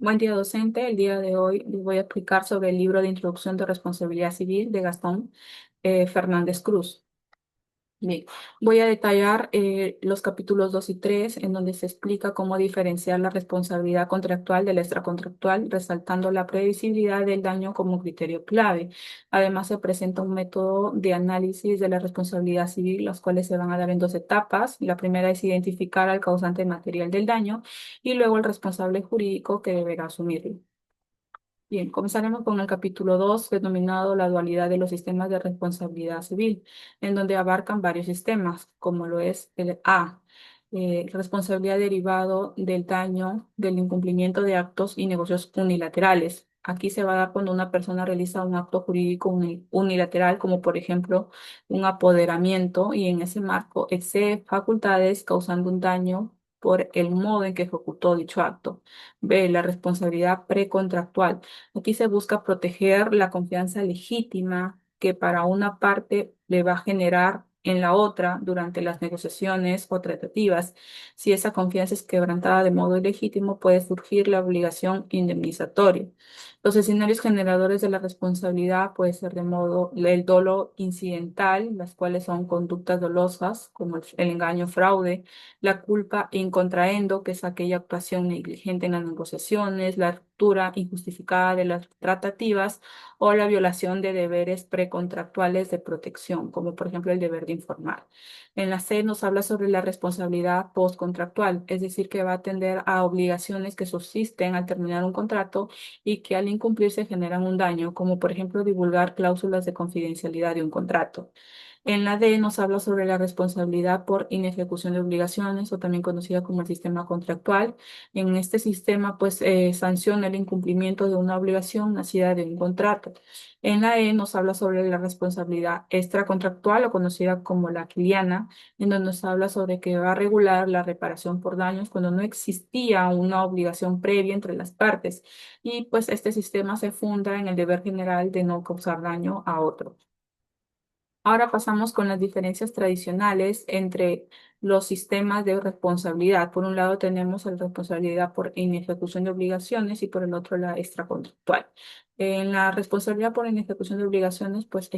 Buen día, docente. El día de hoy les voy a explicar sobre el libro de Introducción de Responsabilidad Civil de Gastón Fernández Cruz. Bien, voy a detallar los capítulos 2 y 3, en donde se explica cómo diferenciar la responsabilidad contractual de la extracontractual, resaltando la previsibilidad del daño como criterio clave. Además, se presenta un método de análisis de la responsabilidad civil, los cuales se van a dar en dos etapas. La primera es identificar al causante material del daño y luego el responsable jurídico que deberá asumirlo. Bien, comenzaremos con el capítulo 2, denominado la dualidad de los sistemas de responsabilidad civil, en donde abarcan varios sistemas, como lo es el A, responsabilidad derivado del daño, del incumplimiento de actos y negocios unilaterales. Aquí se va a dar cuando una persona realiza un acto jurídico unilateral, como por ejemplo un apoderamiento, y en ese marco excede facultades causando un daño por el modo en que ejecutó dicho acto. B, la responsabilidad precontractual. Aquí se busca proteger la confianza legítima que para una parte le va a generar en la otra durante las negociaciones o tratativas. Si esa confianza es quebrantada de modo ilegítimo, puede surgir la obligación indemnizatoria. Los escenarios generadores de la responsabilidad puede ser de modo el dolo incidental, las cuales son conductas dolosas como el engaño, fraude, la culpa in contraendo, que es aquella actuación negligente en las negociaciones, la ruptura injustificada de las tratativas o la violación de deberes precontractuales de protección, como por ejemplo el deber de informar. En la C nos habla sobre la responsabilidad postcontractual, es decir, que va a atender a obligaciones que subsisten al terminar un contrato y que al incumplirse generan un daño, como por ejemplo divulgar cláusulas de confidencialidad de un contrato. En la D nos habla sobre la responsabilidad por inejecución de obligaciones o también conocida como el sistema contractual. En este sistema, pues, sanciona el incumplimiento de una obligación nacida de un contrato. En la E nos habla sobre la responsabilidad extracontractual o conocida como la quiliana, en donde nos habla sobre que va a regular la reparación por daños cuando no existía una obligación previa entre las partes. Y pues este sistema se funda en el deber general de no causar daño a otro. Ahora pasamos con las diferencias tradicionales entre los sistemas de responsabilidad. Por un lado tenemos la responsabilidad por inejecución de obligaciones y por el otro la extracontractual. En la responsabilidad por inejecución de obligaciones, pues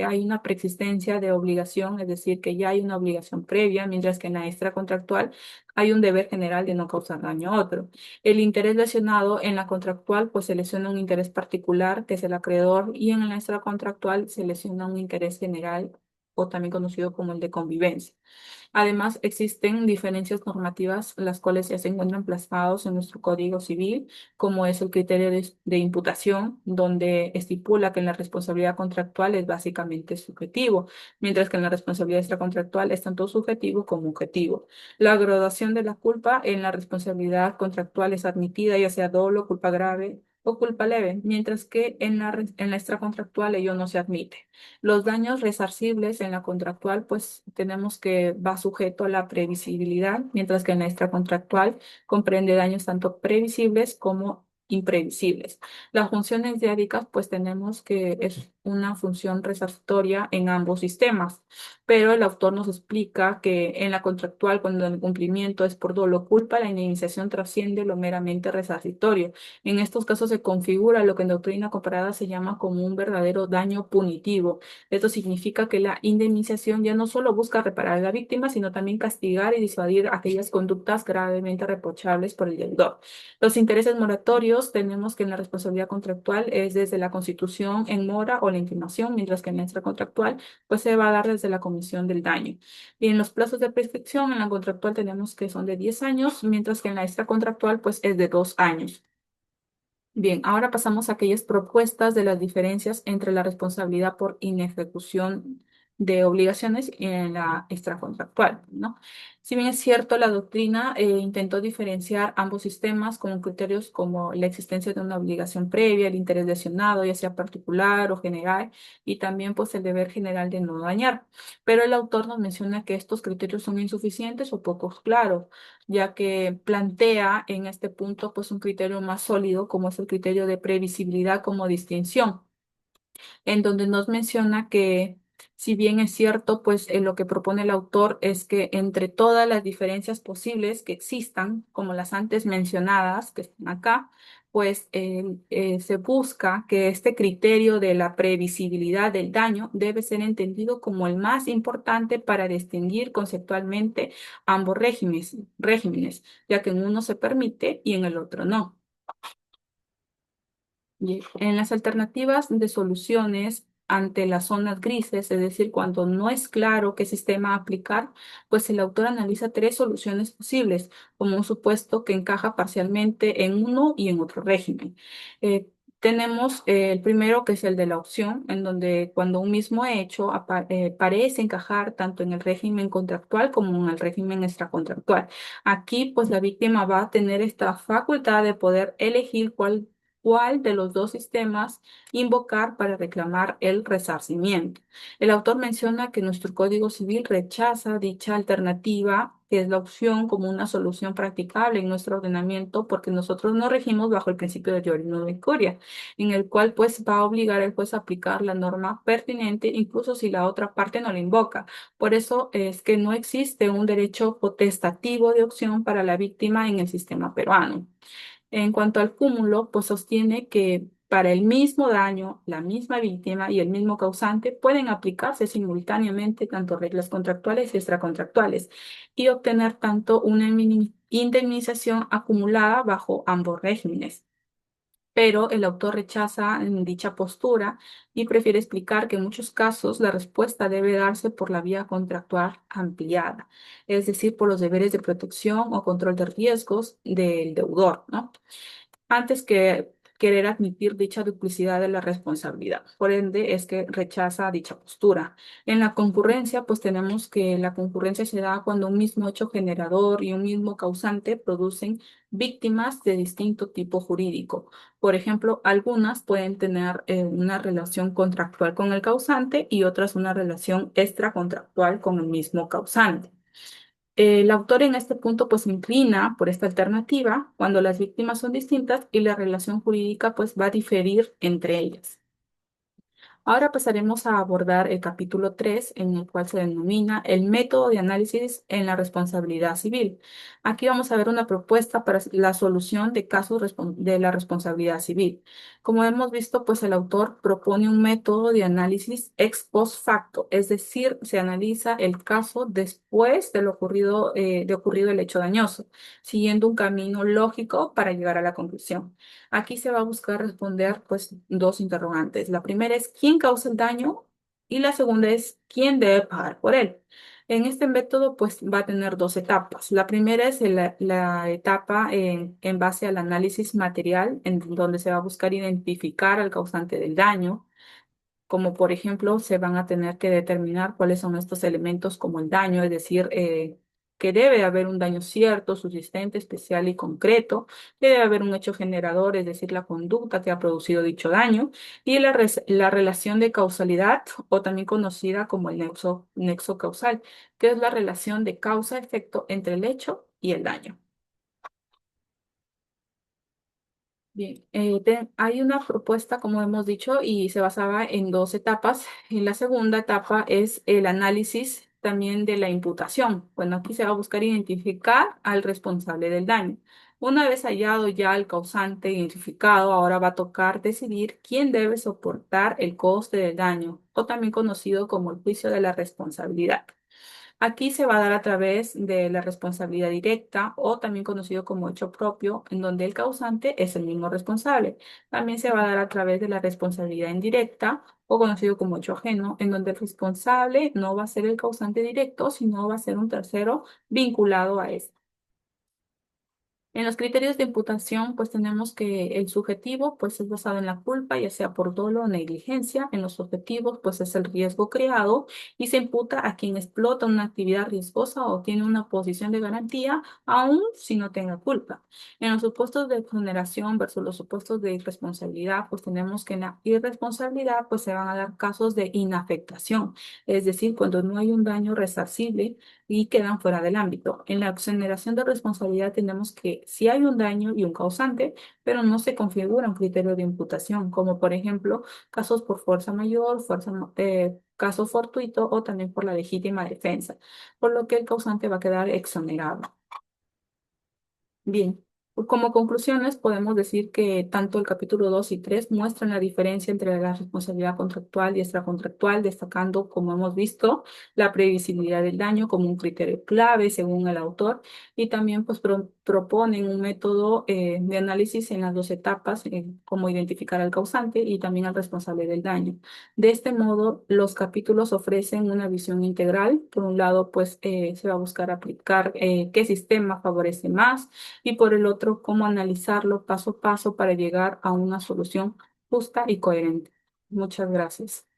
hay una preexistencia de obligación, es decir, que ya hay una obligación previa, mientras que en la extracontractual hay un deber general de no causar daño a otro. El interés lesionado en la contractual, pues se lesiona un interés particular, que es el acreedor, y en la extracontractual se lesiona un interés general o también conocido como el de convivencia. Además, existen diferencias normativas, las cuales ya se encuentran plasmados en nuestro Código Civil, como es el criterio de imputación, donde estipula que en la responsabilidad contractual es básicamente subjetivo, mientras que en la responsabilidad extracontractual es tanto subjetivo como objetivo. La graduación de la culpa en la responsabilidad contractual es admitida, ya sea dolo, culpa grave o culpa leve, mientras que en la extracontractual ello no se admite. Los daños resarcibles en la contractual, pues tenemos que va sujeto a la previsibilidad, mientras que en la extracontractual comprende daños tanto previsibles como imprevisibles. Las funciones diádicas, pues tenemos que es una función resarcitoria en ambos sistemas, pero el autor nos explica que en la contractual, cuando el cumplimiento es por dolo o culpa, la indemnización trasciende lo meramente resarcitorio. En estos casos se configura lo que en doctrina comparada se llama como un verdadero daño punitivo. Esto significa que la indemnización ya no solo busca reparar a la víctima, sino también castigar y disuadir aquellas conductas gravemente reprochables por el deudor. Los intereses moratorios tenemos que en la responsabilidad contractual es desde la constitución en mora o la intimación, mientras que en la extracontractual pues se va a dar desde la comisión del daño. Y en los plazos de prescripción en la contractual tenemos que son de 10 años, mientras que en la extracontractual pues es de 2 años. Bien, ahora pasamos a aquellas propuestas de las diferencias entre la responsabilidad por inejecución de obligaciones y en la extracontractual, ¿no? Si bien es cierto, la doctrina intentó diferenciar ambos sistemas con criterios como la existencia de una obligación previa, el interés lesionado, ya sea particular o general, y también pues el deber general de no dañar. Pero el autor nos menciona que estos criterios son insuficientes o poco claros, ya que plantea en este punto pues un criterio más sólido como es el criterio de previsibilidad como distinción, en donde nos menciona que Si bien es cierto, pues lo que propone el autor es que entre todas las diferencias posibles que existan, como las antes mencionadas que están acá, pues se busca que este criterio de la previsibilidad del daño debe ser entendido como el más importante para distinguir conceptualmente ambos regímenes, ya que en uno se permite y en el otro no. Bien, en las alternativas de soluciones ante las zonas grises, es decir, cuando no es claro qué sistema aplicar, pues el autor analiza tres soluciones posibles, como un supuesto que encaja parcialmente en uno y en otro régimen. Eh, tenemos el primero, que es el de la opción, en donde cuando un mismo hecho parece encajar tanto en el régimen contractual como en el régimen extracontractual. Aquí, pues la víctima va a tener esta facultad de poder elegir cuál de los dos sistemas invocar para reclamar el resarcimiento. El autor menciona que nuestro Código Civil rechaza dicha alternativa, que es la opción, como una solución practicable en nuestro ordenamiento, porque nosotros no regimos bajo el principio de teoría no incuria, en el cual pues va a obligar al juez a aplicar la norma pertinente, incluso si la otra parte no la invoca. Por eso es que no existe un derecho potestativo de opción para la víctima en el sistema peruano. En cuanto al cúmulo, pues sostiene que para el mismo daño, la misma víctima y el mismo causante pueden aplicarse simultáneamente tanto reglas contractuales y extracontractuales y obtener tanto una indemnización acumulada bajo ambos regímenes. Pero el autor rechaza dicha postura y prefiere explicar que en muchos casos la respuesta debe darse por la vía contractual ampliada, es decir, por los deberes de protección o control de riesgos del deudor, ¿no? Antes que querer admitir dicha duplicidad de la responsabilidad. Por ende, es que rechaza dicha postura. En la concurrencia, pues tenemos que la concurrencia se da cuando un mismo hecho generador y un mismo causante producen víctimas de distinto tipo jurídico. Por ejemplo, algunas pueden tener una relación contractual con el causante y otras una relación extracontractual con el mismo causante. El autor en este punto pues se inclina por esta alternativa cuando las víctimas son distintas y la relación jurídica pues va a diferir entre ellas. Ahora pasaremos a abordar el capítulo 3, en el cual se denomina el método de análisis en la responsabilidad civil. Aquí vamos a ver una propuesta para la solución de casos de la responsabilidad civil. Como hemos visto, pues el autor propone un método de análisis ex post facto, es decir, se analiza el caso después de lo ocurrido el hecho dañoso, siguiendo un camino lógico para llegar a la conclusión. Aquí se va a buscar responder pues dos interrogantes. La primera es quién causa el daño y la segunda es quién debe pagar por él. En este método pues va a tener dos etapas. La primera es la etapa en base al análisis material, en donde se va a buscar identificar al causante del daño, como por ejemplo se van a tener que determinar cuáles son estos elementos como el daño, es decir, que debe haber un daño cierto, subsistente, especial y concreto, debe haber un hecho generador, es decir, la conducta que ha producido dicho daño, y la relación de causalidad, o también conocida como el nexo causal, que es la relación de causa-efecto entre el hecho y el daño. Bien, hay una propuesta, como hemos dicho, y se basaba en dos etapas. Y la segunda etapa es el análisis también de la imputación. Bueno, aquí se va a buscar identificar al responsable del daño. Una vez hallado ya el causante identificado, ahora va a tocar decidir quién debe soportar el coste del daño, o también conocido como el juicio de la responsabilidad. Aquí se va a dar a través de la responsabilidad directa o también conocido como hecho propio, en donde el causante es el mismo responsable. También se va a dar a través de la responsabilidad indirecta o conocido como hecho ajeno, en donde el responsable no va a ser el causante directo, sino va a ser un tercero vinculado a él. En los criterios de imputación, pues tenemos que el subjetivo, pues es basado en la culpa, ya sea por dolo o negligencia. En los objetivos, pues es el riesgo creado y se imputa a quien explota una actividad riesgosa o tiene una posición de garantía, aun si no tenga culpa. En los supuestos de exoneración versus los supuestos de irresponsabilidad, pues tenemos que en la irresponsabilidad, pues se van a dar casos de inafectación, es decir, cuando no hay un daño resarcible y quedan fuera del ámbito. En la exoneración de responsabilidad tenemos que si hay un daño y un causante, pero no se configura un criterio de imputación, como por ejemplo casos por fuerza mayor, caso fortuito o también por la legítima defensa, por lo que el causante va a quedar exonerado. Bien, como conclusiones podemos decir que tanto el capítulo 2 y 3 muestran la diferencia entre la responsabilidad contractual y extracontractual, destacando, como hemos visto, la previsibilidad del daño como un criterio clave según el autor y también pues proponen un método de análisis en las dos etapas, como identificar al causante y también al responsable del daño. De este modo, los capítulos ofrecen una visión integral. Por un lado, pues se va a buscar aplicar qué sistema favorece más y por el otro, cómo analizarlo paso a paso para llegar a una solución justa y coherente. Muchas gracias.